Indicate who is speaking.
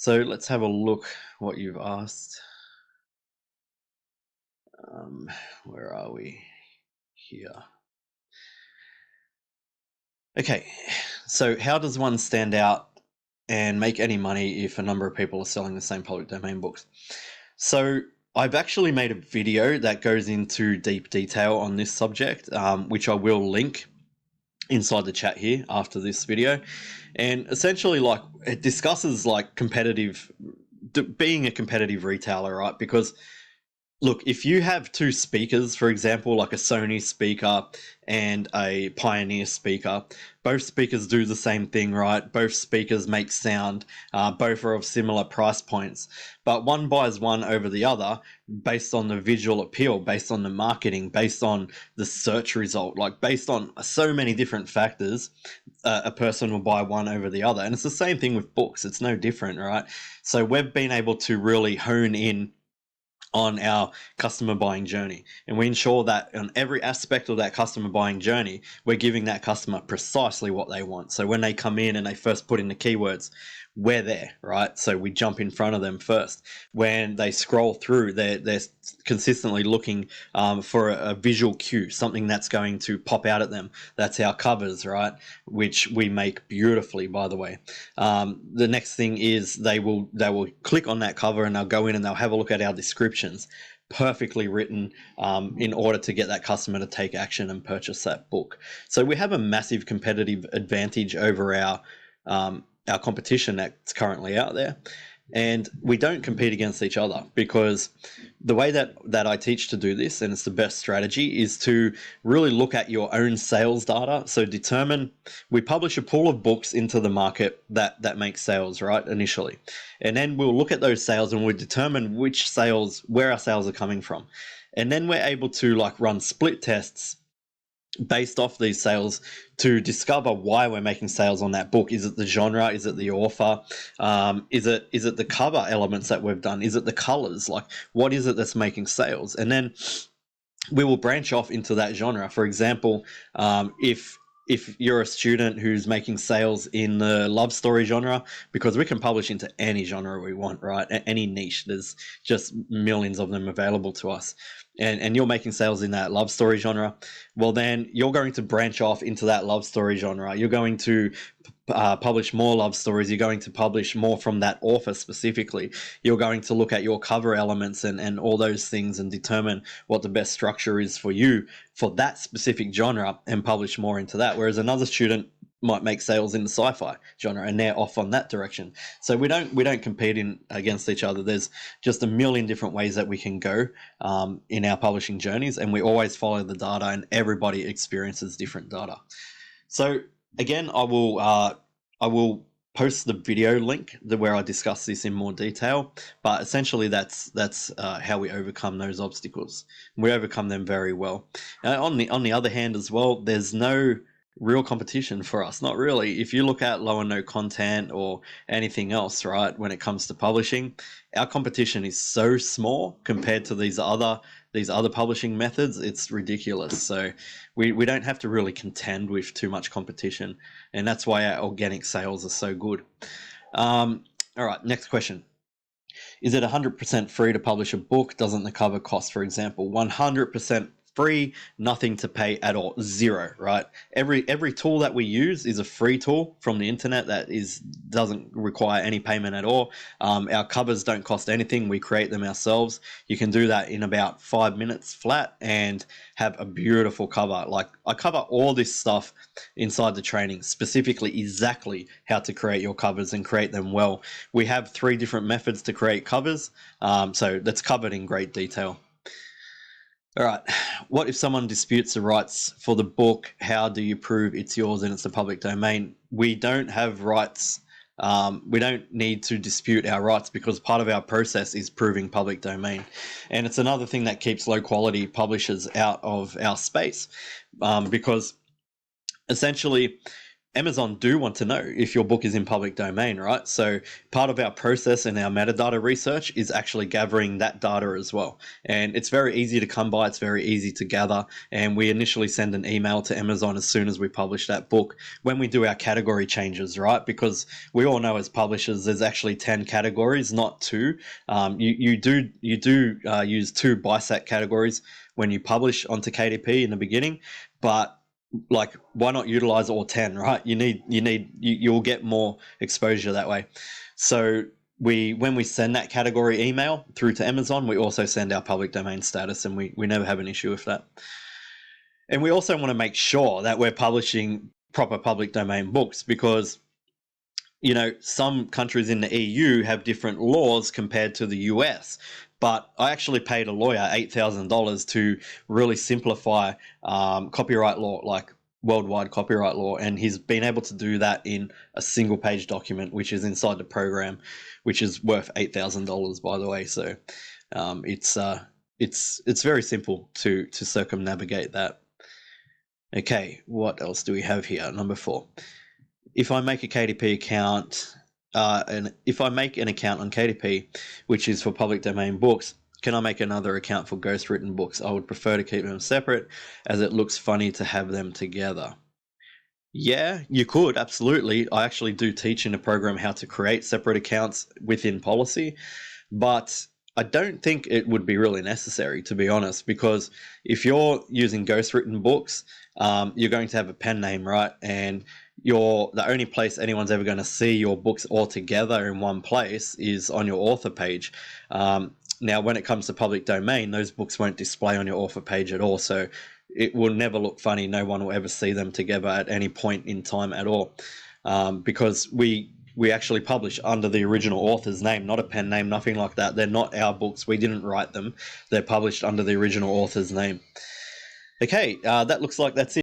Speaker 1: So let's have a look what you've asked. Where are we? Here. Okay, so how does one stand out and make any money if a number of people are selling the same public domain books? So I've actually made a video that goes into deep detail on this subject, which I will link inside the chat here after this video. And essentially, like, it discusses like being a competitive retailer, right? Because look, if you have two speakers, for example, like a Sony speaker and a Pioneer speaker, both speakers do the same thing, right? Both speakers make sound, both are of similar price points, but one buys one over the other based on the visual appeal, based on the marketing, based on the search result, like based on so many different factors. A person will buy one over the other. And it's the same thing with books. It's no different, right? So we've been able to really hone in on our customer buying journey, and we ensure that on every aspect of that customer buying journey, we're giving that customer precisely what they want. So when they come in and they first put in the keywords, we're there, right? So we jump in front of them first. When they scroll through, they're consistently looking for a visual cue, something that's going to pop out at them. That's our covers, right? Which we make beautifully, by the way. The next thing is they will click on that cover and they'll go in and they'll have a look at our descriptions, perfectly written, in order to get that customer to take action and purchase that book. So we have a massive competitive advantage over our competition that's currently out there. And we don't compete against each other, because the way that I teach to do this, and it's the best strategy, is to really look at your own sales data. So we publish a pool of books into the market that make sales, right, initially. And then we'll look at those sales and we'll determine where our sales are coming from. And then we're able to like run split tests based off these sales to discover why we're making sales on that book. Is it the genre? Is it the author? Is it the cover elements that we've done? Is it the colors? Like, what is it that's making sales? And then we will branch off into that genre. For example, if you're a student who's making sales in the love story genre, because we can publish into any genre we want, right? Any niche, there's just millions of them available to us. And you're making sales in that love story genre, well, then you're going to branch off into that love story genre. You're going to publish more love stories. You're going to publish more from that author specifically. You're going to look at your cover elements and all those things and determine what the best structure is for you for that specific genre and publish more into that. Whereas another student might make sales in the sci-fi genre and they're off on that direction. So we don't compete against each other. There's just a million different ways that we can go in our publishing journeys, and we always follow the data, and everybody experiences different data. So again, I will post the video link where I discuss this in more detail, but essentially that's how we overcome those obstacles. We overcome them very well. On the other hand as well, there's no real competition for us. Not really. If you look at low and no content or anything else, right, when it comes to publishing, our competition is so small compared to these other publishing methods. It's ridiculous. So we don't have to really contend with too much competition, and that's why our organic sales are so good. All right, next question. Is it 100% free to publish a book? Doesn't the cover cost, for example? 100% free, nothing to pay at all, zero, right? Every tool that we use is a free tool from the internet that doesn't require any payment at all. Our covers don't cost anything. We create them ourselves. You can do that in about 5 minutes flat and have a beautiful cover. Like, I cover all this stuff inside the training, specifically exactly how to create your covers and create them well. We have 3 different methods to create covers, so that's covered in great detail. All right. What if someone disputes the rights for the book? How do you prove it's yours and it's a public domain? We don't have rights. We don't need to dispute our rights, because part of our process is proving public domain. And it's another thing that keeps low quality publishers out of our space, because essentially Amazon do want to know if your book is in public domain, right? So part of our process and our metadata research is actually gathering that data as well. And it's very easy to come by. It's very easy to gather. And we initially send an email to Amazon as soon as we publish that book when we do our category changes, right? Because we all know as publishers, there's actually 10 categories, not 2. You do use 2 BISAC categories when you publish onto KDP in the beginning, but like, why not utilize all 10, right? You'll get more exposure that way. So when we send that category email through to Amazon, we also send our public domain status, and we never have an issue with that. And we also want to make sure that we're publishing proper public domain books, because some countries in the EU have different laws compared to the US. But I actually paid a lawyer $8,000 to really simplify copyright law, like worldwide copyright law, and he's been able to do that in a single page document, which is inside the program, which is worth $8,000, by the way. So it's very simple to circumnavigate that. Okay, what else do we have here? Number 4. If I make a KDP account, and if I make an account on KDP, which is for public domain books, can I make another account for ghostwritten books? I would prefer to keep them separate, as it looks funny to have them together. Yeah, you could, absolutely. I actually do teach in a program how to create separate accounts within policy, but I don't think it would be really necessary, to be honest, because if you're using ghostwritten books, you're going to have a pen name, right? And the only place anyone's ever going to see your books all together in one place is on your author page. Now, when it comes to public domain, those books won't display on your author page at all, so it will never look funny. No one will ever see them together at any point in time at all, because we actually publish under the original author's name, not a pen name, nothing like that. They're not our books. We didn't write them. They're published under the original author's name. Okay, that looks like that's it.